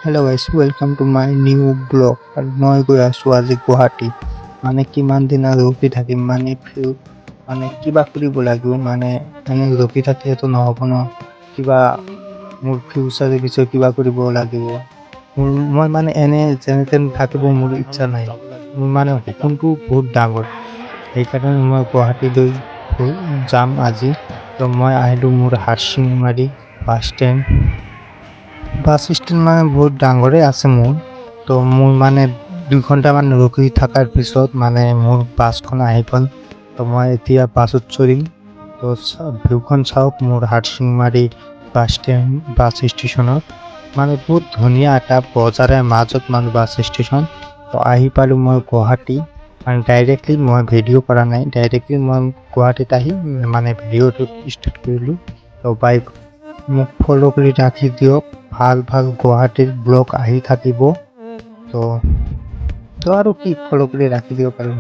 Hello' guys welcome to my new blog. আৰু মই গৈ আছোঁ আজি গুৱাহাটী। কিমান দিন আৰু ৰখি থাকিম, কিবা কৰিব লাগিব। এনে ৰখি থাকিলেতো নহ'ব ন, কিবা মোৰ ফিউচাৰৰ বিষয়ে কিবা কৰিব লাগিব। মই এনে যেনে তেনে থাকিব মোৰ ইচ্ছা নাই। মোৰ সপোনটো বহুত ডাঙৰ, সেইকাৰণে মই গুৱাহাটীলৈ যাম আজি। তো মই আহিলোঁ মোৰ হাৰচিংমাৰী বাছ ষ্টেণ্ড বহুত ডাঙৰে আছে মোৰ। তো মোৰ 2 ঘণ্টামান ৰখি থকাৰ পিছত মোৰ বাছখন আহি গ'ল। তো মই এতিয়া বাছত চঢ়িম। তো ভিউখন চাওক মোৰ হাৰচিংমাৰী বাছ ষ্টেচনত। বহুত ধুনীয়া এটা বজাৰে মাজত বাছ ষ্টেচন। তো আহি পালোঁ মই গুৱাহাটী। ডাইৰেক্টলি মই ভিডিঅ' কৰা নাই, ডাইৰেক্টলি মই গুৱাহাটীত আহি ভিডিঅ'টো ষ্টাৰ্ট কৰিলোঁ। তো বাইক মোক ফ'ল' কৰি ৰাখি দিয়ক, ভাল ভাল গুৱাহাটীৰ ব্লগ আহি থাকিব। তো আৰু কি ফ'ল' কৰি ৰাখি দিব পাৰোঁ।